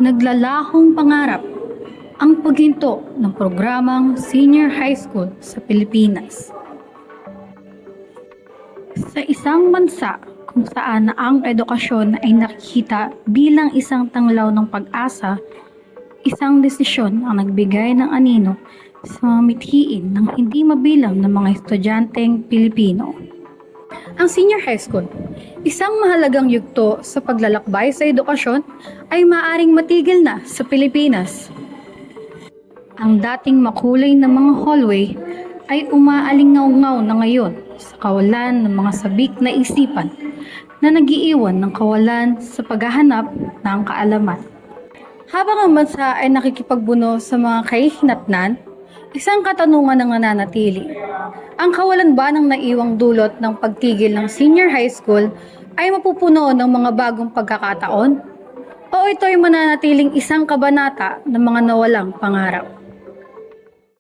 Naglalahong pangarap ang paghinto ng programang senior high school sa Pilipinas. Sa isang bansa kung saan ang edukasyon ay nakikita bilang isang tanglaw ng pag-asa, isang desisyon ang nagbigay ng anino sa mga mithiin ng hindi mabilang ng mga estudyanteng Pilipino. Ang senior high school, isang mahalagang yugto sa paglalakbay sa edukasyon, ay maaring matigil na sa Pilipinas. Ang dating makulay na mga hallway ay umaalingaw-ngaw na ngayon sa kawalan ng mga sabik na isipan na nagiiwan ng kawalan sa paghahanap ng kaalaman. Habang ang bansa ay nakikipagbuno sa mga kahihinatnan, isang katanungan ang nananatili. Ang kawalan ba ng naiwang dulot ng pagtigil ng senior high school ay mapupuno ng mga bagong pagkakataon? O ito'y mananatiling isang kabanata ng mga nawalang pangarap?